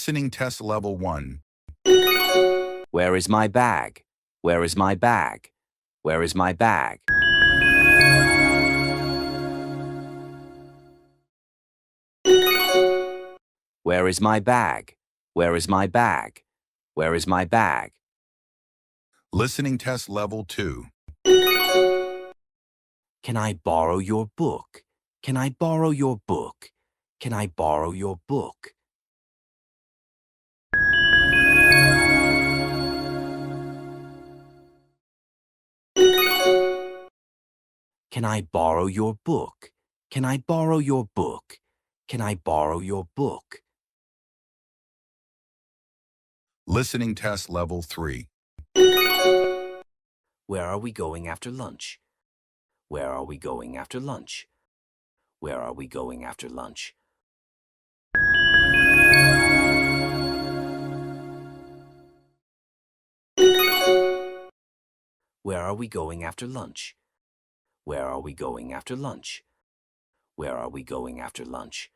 Listening test level 1. Where is my bag? Where is my bag? Where is my bag? Where is my bag? Where is my bag? Where is my bag? Listening test level 2. Can I borrow your book? Can I borrow your book? Can I borrow your book? Can I borrow your book? Can I borrow your book? Can I borrow your book? Listening test level 3. Where are we going after lunch? Where are we going after lunch? Where are we going after lunch? Where are we going after lunch? Where are we going after lunch? Where are we going after lunch?